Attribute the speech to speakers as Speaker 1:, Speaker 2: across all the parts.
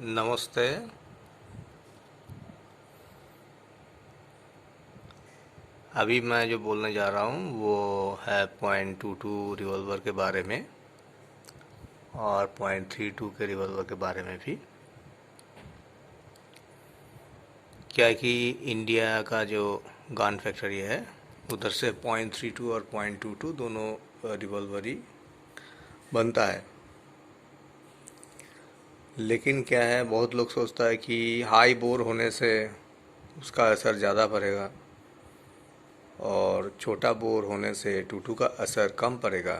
Speaker 1: नमस्ते। अभी मैं जो बोलने जा रहा हूँ वो है .22 रिवॉल्वर के बारे में और .32 के रिवॉल्वर के बारे में भी। क्या है कि इंडिया का जो गन फैक्ट्री है उधर से .32 और .22 दोनों रिवॉल्वर ही बनता है। लेकिन क्या है, बहुत लोग सोचता है कि हाई बोर होने से उसका असर ज़्यादा पड़ेगा और छोटा बोर होने से टूटू का असर कम पड़ेगा।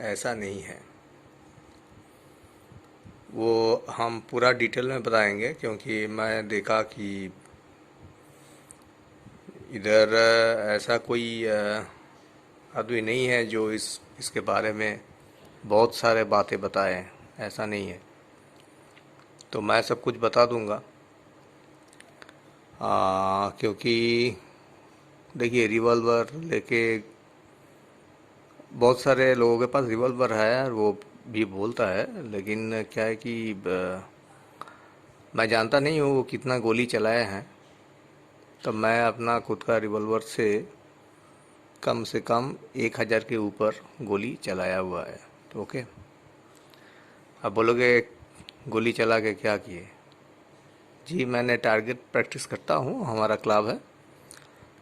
Speaker 1: ऐसा नहीं है, वो हम पूरा डिटेल में बताएंगे क्योंकि मैं देखा कि इधर ऐसा कोई आदमी नहीं है जो इसके बारे में बहुत सारे बातें बताएं। ऐसा नहीं है, तो मैं सब कुछ बता दूंगा। क्योंकि देखिए, रिवॉल्वर लेके बहुत सारे लोगों के पास रिवॉल्वर है और वो भी बोलता है, लेकिन क्या है कि मैं जानता नहीं हूँ वो कितना गोली चलाए हैं। तो मैं अपना खुद का रिवॉल्वर से कम 1000 के ऊपर गोली चलाया हुआ है। तो ओके, अब बोलोगे गोली चला के क्या किए? जी, मैंने टारगेट प्रैक्टिस करता हूँ, हमारा क्लब है,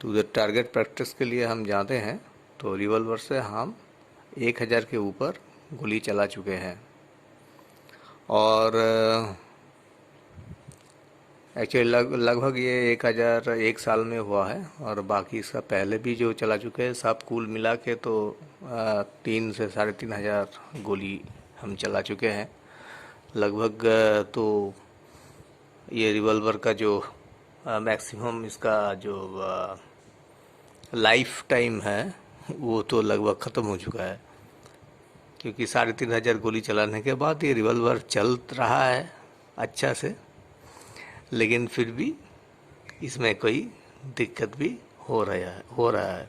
Speaker 1: तो उधर टारगेट प्रैक्टिस के लिए हम जाते हैं। तो रिवॉल्वर से हम 1000 के ऊपर गोली चला चुके हैं। और एक्चुअली लगभग ये 1000 एक साल में हुआ है, और बाकी इसका पहले भी जो चला चुके हैं सब कुल मिला के तो 3 से 3500 गोली हम चला चुके हैं लगभग। तो ये रिवॉल्वर का जो मैक्सिमम इसका जो लाइफ टाइम है वो तो लगभग ख़त्म हो चुका है, क्योंकि 3500 गोली चलाने के बाद ये रिवॉल्वर चल रहा है अच्छा से, लेकिन फिर भी इसमें कोई दिक्कत भी हो रहा है।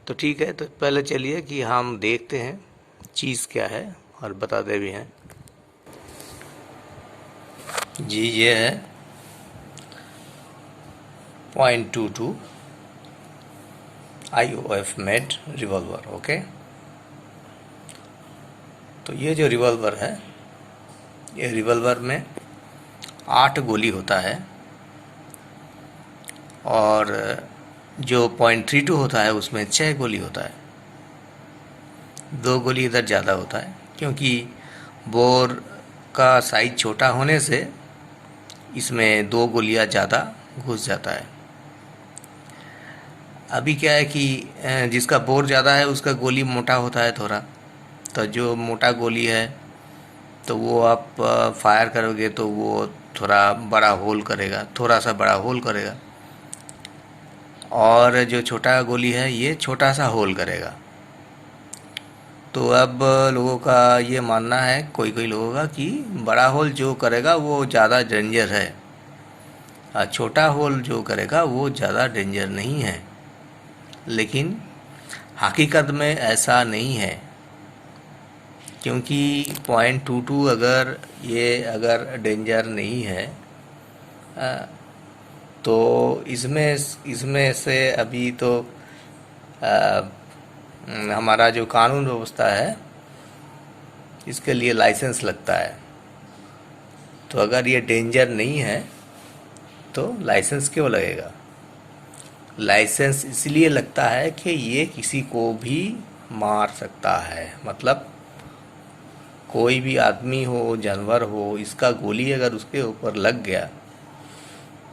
Speaker 1: तो ठीक है, तो पहले चलिए कि हम देखते हैं चीज़ क्या है और बताते भी हैं। जी, ये है .22 IOF मेड रिवॉल्वर। ओके, तो ये जो रिवॉल्वर है, ये रिवॉल्वर में 8 गोली होता है, और जो .32 होता है उसमें 6 गोली होता है। 2 गोली इधर ज़्यादा होता है क्योंकि बोर का साइज छोटा होने से इसमें 2 गोलियां ज़्यादा घुस जाता है। अभी क्या है कि जिसका बोर ज़्यादा है उसका गोली मोटा होता है थोड़ा, तो जो मोटा गोली है तो वो आप फायर करोगे तो वो थोड़ा बड़ा होल करेगा, थोड़ा सा बड़ा होल करेगा, और जो छोटा गोली है ये छोटा सा होल करेगा। तो अब लोगों का ये मानना है, कोई कोई लोगों का, कि बड़ा होल जो करेगा वो ज़्यादा डेंजर है और छोटा होल जो करेगा वो ज़्यादा डेंजर नहीं है। लेकिन हकीकत में ऐसा नहीं है, क्योंकि .22 अगर डेंजर नहीं है तो इसमें से अभी तो हमारा जो कानून व्यवस्था है इसके लिए लाइसेंस लगता है। तो अगर ये डेंजर नहीं है तो लाइसेंस क्यों लगेगा? लाइसेंस इसलिए लगता है कि ये किसी को भी मार सकता है, मतलब कोई भी आदमी हो, जानवर हो, इसका गोली अगर उसके ऊपर लग गया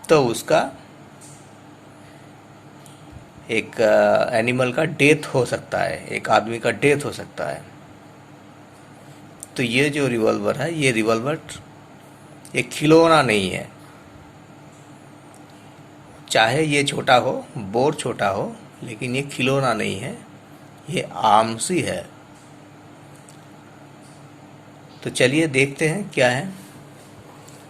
Speaker 1: तो उसका एक एनिमल का डेथ हो सकता है, एक आदमी का डेथ हो सकता है। तो ये जो रिवॉल्वर है, ये रिवॉल्वर एक खिलौना नहीं है। चाहे ये छोटा हो, बोर छोटा हो, लेकिन ये खिलौना नहीं है, ये आर्म्स ही है। तो चलिए देखते हैं क्या है।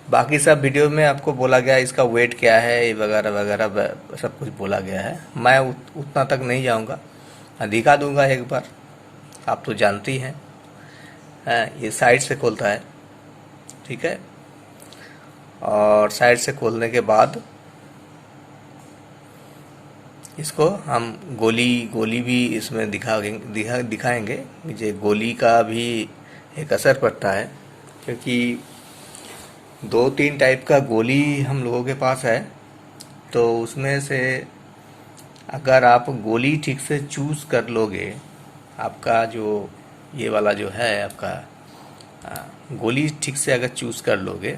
Speaker 1: बाकी सब वीडियो में आपको बोला गया इसका वेट क्या है वगैरह वगैरह सब कुछ बोला गया है। मैं उतना तक नहीं जाऊंगा, दिखा दूंगा एक बार। आप तो जानती हैं, ये साइड से खोलता है, ठीक है। और साइड से खोलने के बाद इसको हम गोली गोली भी इसमें दिखाएंगे। मुझे गोली का भी एक असर पड़ता है, क्योंकि दो तीन टाइप का गोली हम लोगों के पास है। तो उसमें से अगर आप गोली ठीक से चूज़ कर लोगे, आपका जो ये वाला जो है आपका गोली ठीक से अगर चूज़ कर लोगे,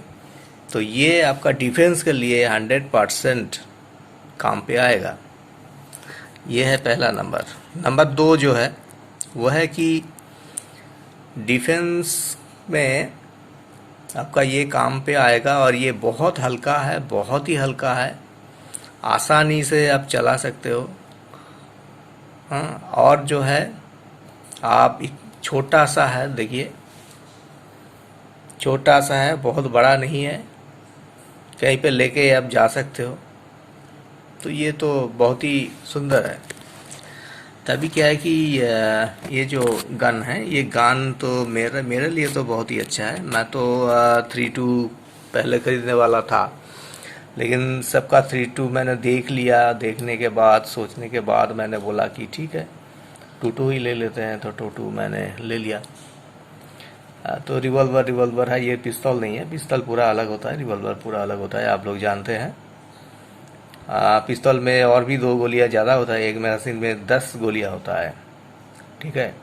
Speaker 1: तो ये आपका डिफेंस के लिए 100% काम पे आएगा। ये है पहला नंबर। नंबर 2 जो है वो है कि डिफेंस में आपका ये काम पे आएगा, और ये बहुत हल्का है, बहुत ही हल्का है, आसानी से आप चला सकते हो। हाँ, और जो है आप एक छोटा सा है, देखिए छोटा सा है, बहुत बड़ा नहीं है, कहीं पे लेके आप जा सकते हो। तो ये तो बहुत ही सुंदर है। तभी क्या है कि ये जो गन है, ये गन तो मेरे मेरे लिए तो बहुत ही अच्छा है। मैं तो 3.2 पहले ख़रीदने वाला था, लेकिन सबका 3.2 मैंने देख लिया। देखने के बाद, सोचने के बाद मैंने बोला कि ठीक है 2.2 ही ले लेते हैं। तो 2.2 मैंने ले लिया। तो रिवॉल्वर है, ये पिस्तौल नहीं है। पिस्तौल पूरा अलग होता है, रिवॉल्वर पूरा अलग होता है, आप लोग जानते हैं। पिस्तौल में और भी 2 गोलियां ज़्यादा होता है, एक मैगज़ीन में 10 गोलियां होता है, ठीक है।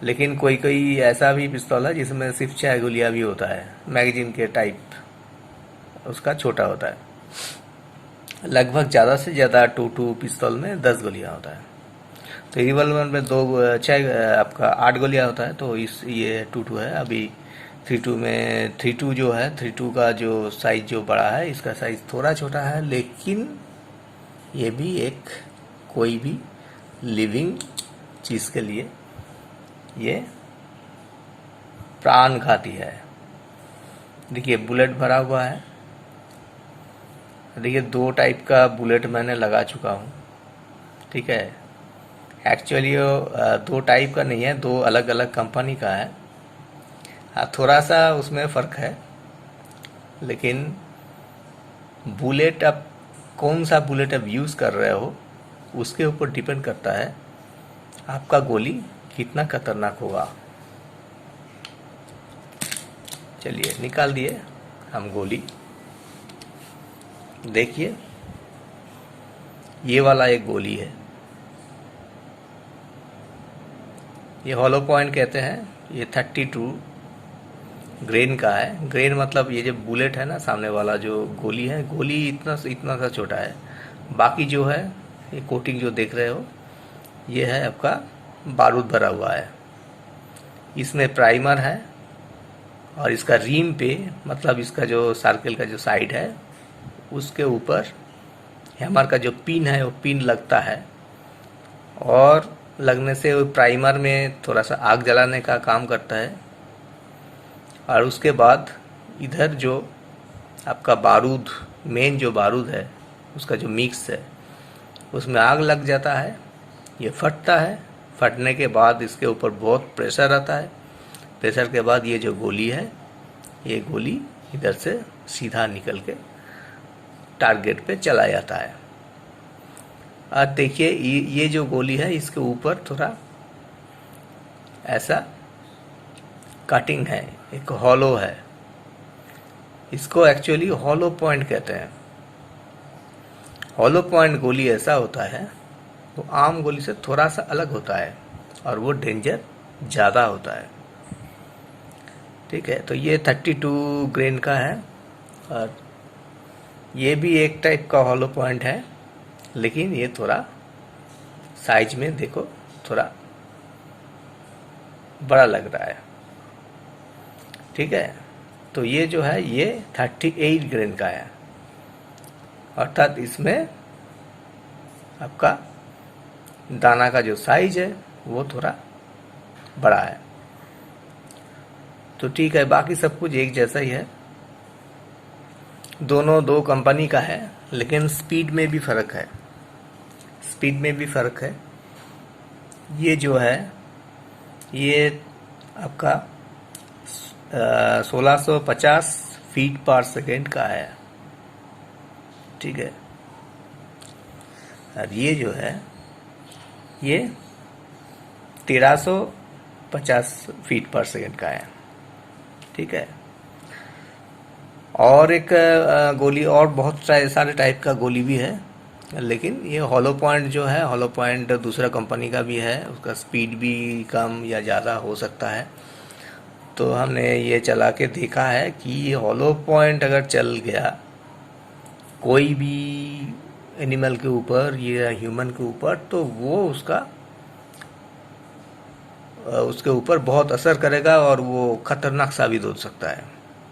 Speaker 1: लेकिन कोई कोई ऐसा भी पिस्तौल है जिसमें सिर्फ 6 गोलियां भी होता है, मैगज़ीन के टाइप, उसका छोटा होता है। लगभग ज़्यादा से ज़्यादा 2.2 पिस्तौल में 10 गोलियां होता है। तो रिवॉल्वर में 6 आपका 8 गोलियां होता है। तो इस ये 2.2 है। अभी 3.2 में 3.2 जो है, 3.2 का जो साइज़ जो बड़ा है, इसका साइज़ थोड़ा छोटा है, लेकिन ये भी एक कोई भी लिविंग चीज़ के लिए ये प्राणघाती है। देखिए बुलेट भरा हुआ है। देखिए 2 टाइप का बुलेट मैंने लगा चुका हूँ, ठीक है। एक्चुअली ये 2 टाइप का नहीं है, 2 अलग अलग कंपनी का है। हाँ, थोड़ा सा उसमें फ़र्क है, लेकिन बुलेट आप कौन सा बुलेट आप यूज़ कर रहे हो उसके ऊपर डिपेंड करता है आपका गोली कितना खतरनाक होगा। चलिए निकाल दिए हम गोली। देखिए ये वाला एक गोली है, ये हॉलो पॉइंट कहते हैं। ये 32 ग्रेन का है। ग्रेन मतलब ये जो बुलेट है ना, सामने वाला जो गोली है, गोली इतना सा छोटा है। बाकी जो है ये कोटिंग जो देख रहे हो, ये है आपका बारूद भरा हुआ है। इसमें प्राइमर है, और इसका रीम पे, मतलब इसका जो सर्कल का जो साइड है, उसके ऊपर हैमर का जो पिन है वो पिन लगता है, और लगने से वो प्राइमर में थोड़ा सा आग जलाने का काम करता है। और उसके बाद इधर जो आपका बारूद, मेन जो बारूद है, उसका जो मिक्स है, उसमें आग लग जाता है, ये फटता है। फटने के बाद इसके ऊपर बहुत प्रेशर आता है। प्रेशर के बाद ये जो गोली है, ये गोली इधर से सीधा निकल के टारगेट पे चला जाता है। और देखिए ये जो गोली है, इसके ऊपर थोड़ा ऐसा कटिंग है, एक हॉलो है। इसको एक्चुअली हॉलो पॉइंट कहते हैं। हॉलो पॉइंट गोली ऐसा होता है, वो आम गोली से थोड़ा सा अलग होता है, और वो डेंजर ज़्यादा होता है, ठीक है। तो ये 32 ग्रेन का है, और ये भी एक टाइप का हॉलो पॉइंट है, लेकिन ये थोड़ा साइज में देखो थोड़ा बड़ा लग रहा है, ठीक है। तो ये जो है ये 38 ग्रेन का है, अर्थात इसमें आपका दाना का जो साइज है वो थोड़ा बड़ा है। तो ठीक है, बाकी सब कुछ एक जैसा ही है। दोनों 2 कंपनी का है, लेकिन स्पीड में भी फ़र्क है। स्पीड में भी फ़र्क है। ये जो है ये आपका 1650 फीट पर सेकेंड का है, ठीक है। और ये जो है ये 1350 फीट पर सेकेंड का है, ठीक है। और एक गोली, और बहुत सारे टाइप का गोली भी है, लेकिन ये हॉलो पॉइंट जो है, हॉलो पॉइंट दूसरा कंपनी का भी है, उसका स्पीड भी कम या ज़्यादा हो सकता है। तो हमने ये चला के देखा है कि हॉलो पॉइंट अगर चल गया कोई भी एनिमल के ऊपर या ह्यूमन के ऊपर, तो वो उसके ऊपर बहुत असर करेगा और वो खतरनाक साबित हो सकता है।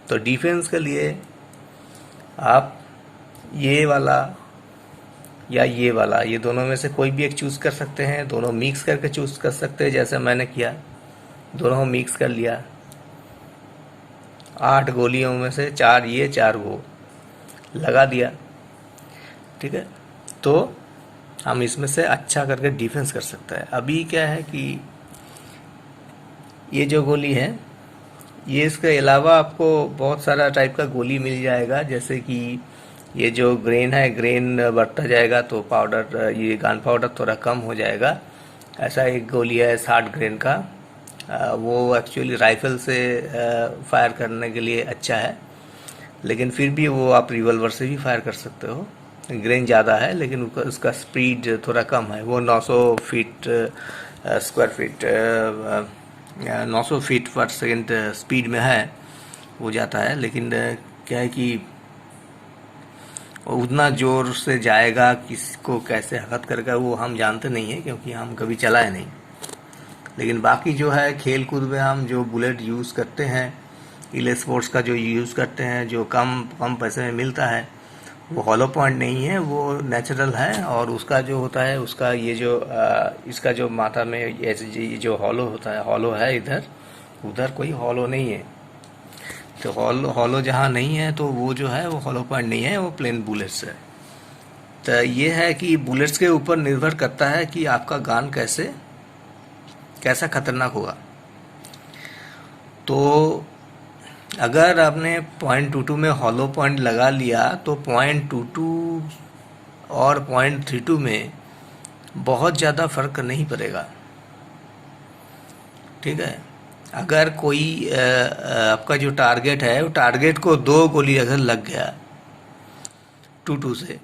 Speaker 1: तो डिफेंस के लिए आप ये वाला या ये वाला, ये दोनों में से कोई भी एक चूज़ कर सकते हैं, दोनों मिक्स करके चूज़ कर सकते हैं, जैसे मैंने किया, दोनों मिक्स कर लिया। 8 गोलियों में से 4 ये 4 वो लगा दिया, ठीक है। तो हम इसमें से अच्छा करके डिफेंस कर सकते हैं। अभी क्या है कि ये जो गोली है, ये इसके अलावा आपको बहुत सारा टाइप का गोली मिल जाएगा, जैसे कि ये जो ग्रेन है, ग्रेन बढ़ता जाएगा तो पाउडर, ये गन पाउडर थोड़ा कम हो जाएगा। ऐसा एक गोली है 60 ग्रेन का, वो एक्चुअली राइफल से फायर करने के लिए अच्छा है, लेकिन फिर भी वो आप रिवॉल्वर से भी फायर कर सकते हो। ग्रेन ज़्यादा है लेकिन उसका स्पीड थोड़ा कम है, वो 900 फीट स्क्वायर फीट 900 फीट पर सेकेंड स्पीड में है, वो जाता है। लेकिन क्या है कि उतना जोर से जाएगा, किसको कैसे हरकत करेगा वो हम जानते नहीं हैं, क्योंकि हम कभी चलाए नहीं। लेकिन बाकी जो है खेल कूद में हम जो बुलेट यूज़ करते हैं, इले स्पोर्ट्स का जो यूज़ करते हैं, जो कम पैसे में मिलता है, वो हॉलो पॉइंट नहीं है, वो नेचुरल है। और उसका जो होता है, उसका ये जो इसका जो माथा में ये जो हॉलो होता है, हॉलो है इधर, उधर कोई हॉलो नहीं है। तो हॉलो जहाँ नहीं है तो वो जो है वो हॉलो पॉइंट नहीं है, वो प्लेन बुलेट्स है। तो ये है कि बुलेट्स के ऊपर निर्भर करता है कि आपका गन कैसा खतरनाक होगा। तो अगर आपने .22 में हॉलो पॉइंट लगा लिया तो .22 और .32 में बहुत ज़्यादा फर्क नहीं पड़ेगा, ठीक है। अगर कोई आपका जो टारगेट है, वो टारगेट को 2 गोली अगर लग गया 22 से,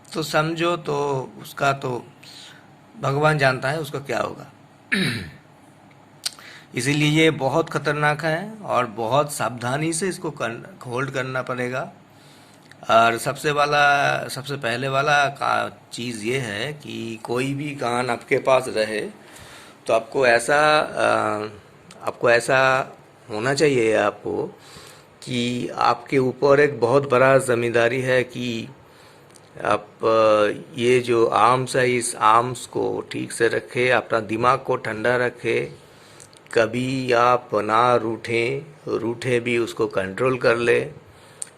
Speaker 1: तो समझो तो उसका तो भगवान जानता है उसका क्या होगा। इसीलिए ये बहुत ख़तरनाक है और बहुत सावधानी से इसको होल्ड करना पड़ेगा। और सबसे पहले वाला का चीज़ ये है कि कोई भी गन आपके पास रहे तो आपको ऐसा होना चाहिए आपको कि आपके ऊपर एक बहुत बड़ा जिम्मेदारी है कि आप ये जो आर्म्स है, इस आर्म्स को ठीक से रखें, अपना दिमाग को ठंडा रखें, कभी आप ना रूठे भी उसको कंट्रोल कर ले,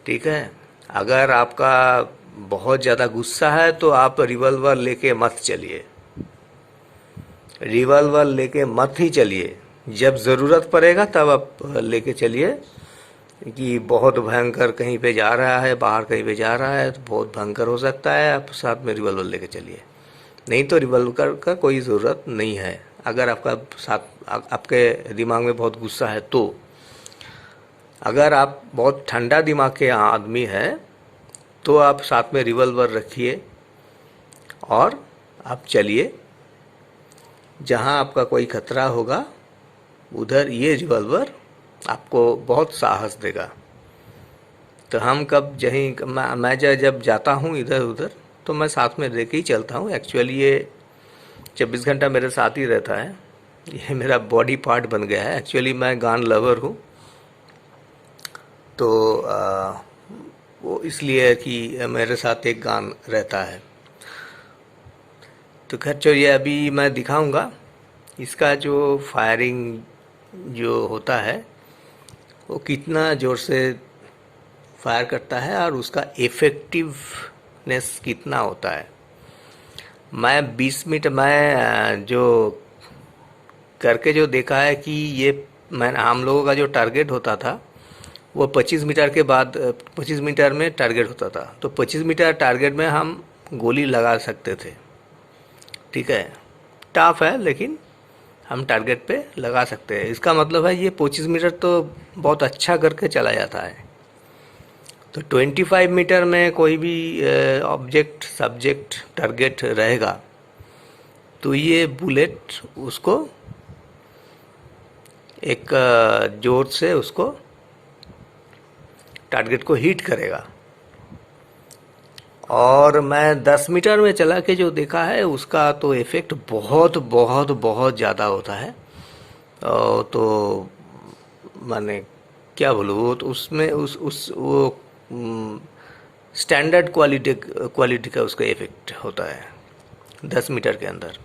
Speaker 1: ठीक है। अगर आपका बहुत ज़्यादा गुस्सा है तो आप रिवॉल्वर लेके मत चलिए, रिवॉल्वर लेके मत ही चलिए। जब ज़रूरत पड़ेगा तब आप लेके चलिए, कि बहुत भयंकर कहीं पे जा रहा है, बाहर कहीं पे जा रहा है तो बहुत भयंकर हो सकता है, आप साथ में रिवॉल्वर लेके चलिए। नहीं तो रिवॉल्वर का कोई ज़रूरत नहीं है। अगर आपके दिमाग में बहुत गुस्सा है तो, अगर आप बहुत ठंडा दिमाग के आदमी हैं तो आप साथ में रिवॉल्वर रखिए और आप चलिए। जहां आपका कोई खतरा होगा उधर ये रिवॉल्वर आपको बहुत साहस देगा। तो हम मैं जब जाता हूँ इधर उधर तो मैं साथ में लेके ही चलता हूँ। एक्चुअली ये 24 घंटा मेरे साथ ही रहता है, ये मेरा बॉडी पार्ट बन गया है। एक्चुअली मैं गन लवर हूँ, तो वो इसलिए कि मेरे साथ एक गन रहता है। तो खैर चलिए, अभी मैं दिखाऊंगा इसका जो फायरिंग जो होता है वो कितना ज़ोर से फायर करता है और उसका इफ़ेक्टिवनेस कितना होता है। मैं 20 मिनट मैं जो करके जो देखा है कि ये हम लोगों का जो टारगेट होता था वो 25 मीटर के बाद 25 मीटर में टारगेट होता था, तो 25 मीटर टारगेट में हम गोली लगा सकते थे। ठीक है, टफ है लेकिन हम टारगेट पे लगा सकते हैं। इसका मतलब है ये 25 मीटर तो बहुत अच्छा करके चला जाता है। तो 25 मीटर में कोई भी ऑब्जेक्ट सब्जेक्ट टारगेट रहेगा तो ये बुलेट उसको एक जोर से उसको टारगेट को हिट करेगा। और मैं 10 मीटर में चला के जो देखा है उसका तो इफ़ेक्ट बहुत बहुत बहुत ज़्यादा होता है। तो माने क्या बोलूँ, वो तो उसमें उस वो स्टैंडर्ड क्वालिटी क्वालिटी का उसका इफ़ेक्ट होता है 10 मीटर के अंदर।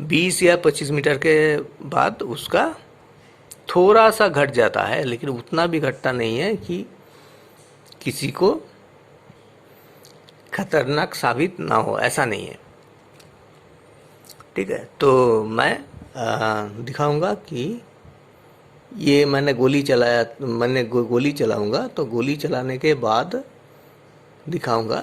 Speaker 1: 20 या 25 मीटर के बाद उसका थोड़ा सा घट जाता है, लेकिन उतना भी घटता नहीं है कि किसी को खतरनाक साबित ना हो, ऐसा नहीं है। ठीक है, तो मैं दिखाऊंगा कि ये मैंने गोली चलाया, मैंने गोली चलाऊंगा तो गोली चलाने के बाद दिखाऊंगा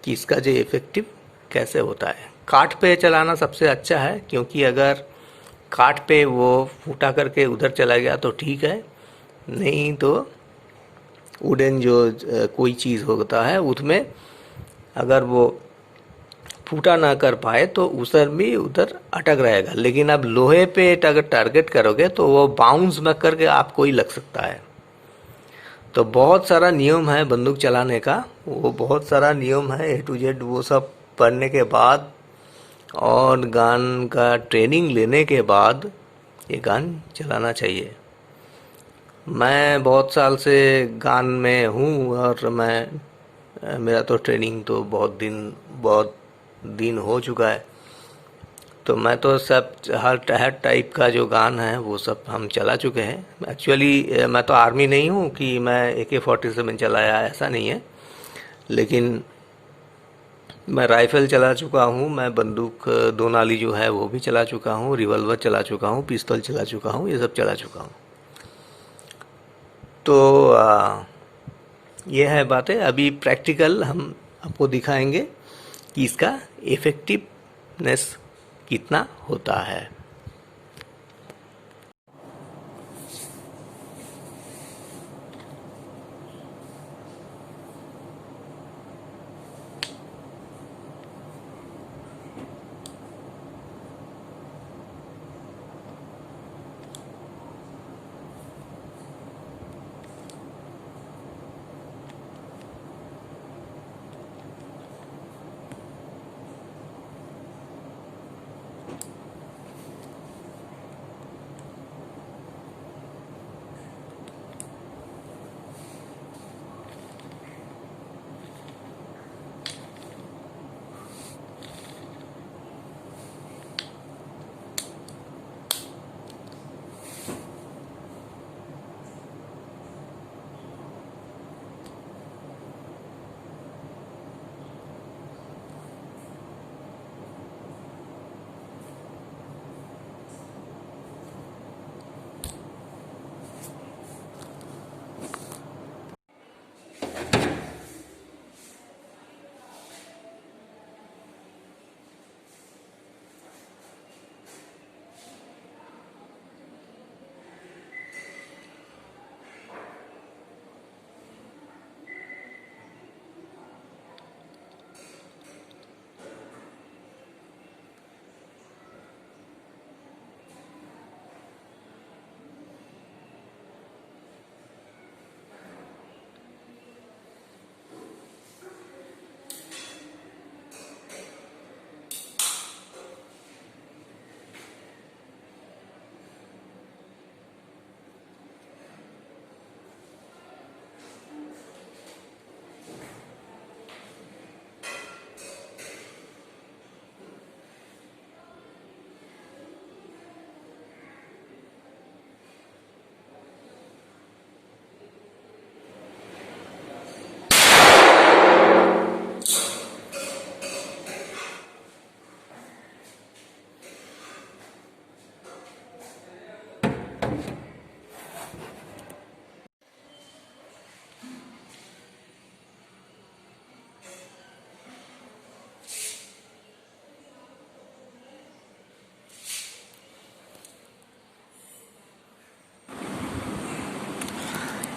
Speaker 1: कि इसका जो इफ़ेक्टिव कैसे होता है। काठ पे चलाना सबसे अच्छा है, क्योंकि अगर काठ पे वो फूटा करके उधर चला गया तो ठीक है, नहीं तो वुडन जो कोई चीज़ होता है उसमें अगर वो फूटा ना कर पाए तो उधर भी उधर अटक रहेगा। लेकिन अब लोहे पे अगर टारगेट करोगे तो वो बाउंस में करके आपको ही लग सकता है। तो बहुत सारा नियम है बंदूक चलाने का, वो बहुत सारा नियम है A to Z, वो सब पढ़ने के बाद और गन का ट्रेनिंग लेने के बाद ये गन चलाना चाहिए। मैं बहुत साल से गान में हूँ और मेरा तो ट्रेनिंग तो बहुत दिन हो चुका है। तो मैं तो सब हर टाइप का जो गान है वो सब हम चला चुके हैं। एक्चुअली मैं तो आर्मी नहीं हूँ कि मैं AK-47 चलाया, ऐसा नहीं है। लेकिन मैं राइफ़ल चला चुका हूँ, मैं बंदूक दो नाली जो है वो भी चला चुका हूँ, रिवॉल्वर चला चुका हूँ, पिस्तौल चला चुका हूँ, ये सब चला चुका हूँ। तो ये है बातें। अभी प्रैक्टिकल हम आपको दिखाएंगे कि इसका इफ़ेक्टिवनेस कितना होता है।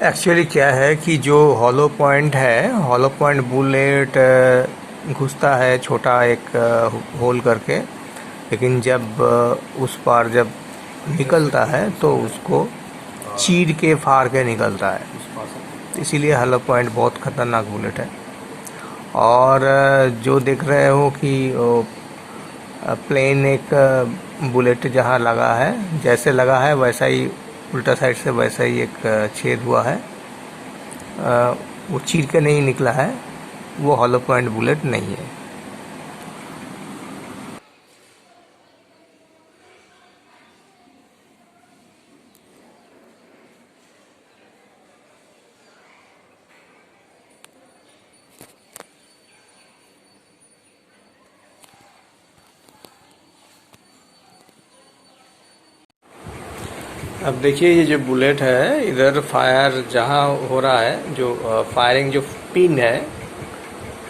Speaker 1: एक्चुअली क्या है कि जो हॉलो पॉइंट है, हॉलो पॉइंट बुलेट घुसता है छोटा एक होल करके, लेकिन जब उस पार जब निकलता है तो उसको चीर के फाड़ के निकलता है। इसीलिए हॉलो पॉइंट बहुत ख़तरनाक बुलेट है। और जो देख रहे हो कि प्लेन एक बुलेट जहाँ लगा है, जैसे लगा है वैसा ही उल्टा साइड से वैसा ही एक छेद हुआ है। वो चीर के नहीं निकला है, वो हॉलो पॉइंट बुलेट नहीं है। अब देखिए ये जो बुलेट है, इधर फायर जहाँ हो रहा है, जो फायरिंग जो पिन है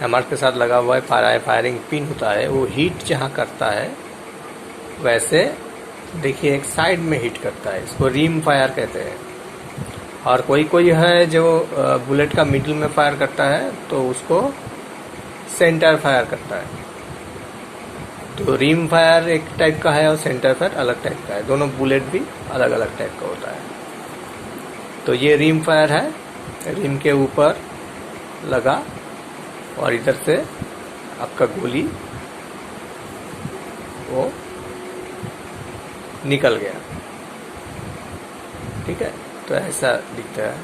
Speaker 1: हमारे के साथ लगा हुआ है, फायरिंग पिन होता है, वो हीट जहाँ करता है वैसे देखिए एक साइड में हीट करता है। इसको रिम फायर कहते हैं। और कोई कोई है जो बुलेट का मिडिल में फायर करता है तो उसको सेंटर फायर करता है। तो रिम फायर एक टाइप का है और सेंटर फायर अलग टाइप का है। दोनों बुलेट भी अलग अलग टाइप का होता है। तो ये रिम फायर है, रिम के ऊपर लगा और इधर से आपका गोली वो निकल गया। ठीक है, तो ऐसा दिखता है।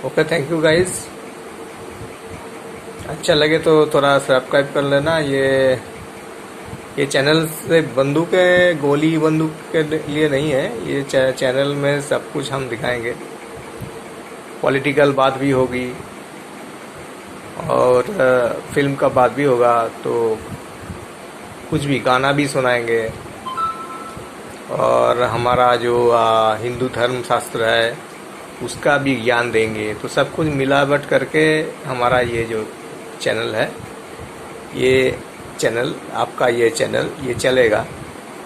Speaker 1: Okay, thank you guys. अच्छा लगे तो थोड़ा सब्सक्राइब कर लेना। ये चैनल से बंदूक है, गोली बंदूक के लिए नहीं है। ये चैनल में सब कुछ हम दिखाएंगे। पॉलिटिकल बात भी होगी और फिल्म का बात भी होगा, तो कुछ भी गाना भी सुनाएंगे। और हमारा जो हिंदू धर्म शास्त्र है उसका भी ज्ञान देंगे। तो सब कुछ मिलावट करके हमारा ये जो चैनल है, ये चैनल आपका ये चैनल ये चलेगा।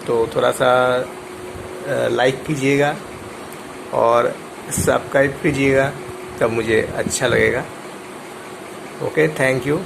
Speaker 1: तो थोड़ा सा लाइक कीजिएगा और सब्सक्राइब कीजिएगा, तब मुझे अच्छा लगेगा। Okay, thank you.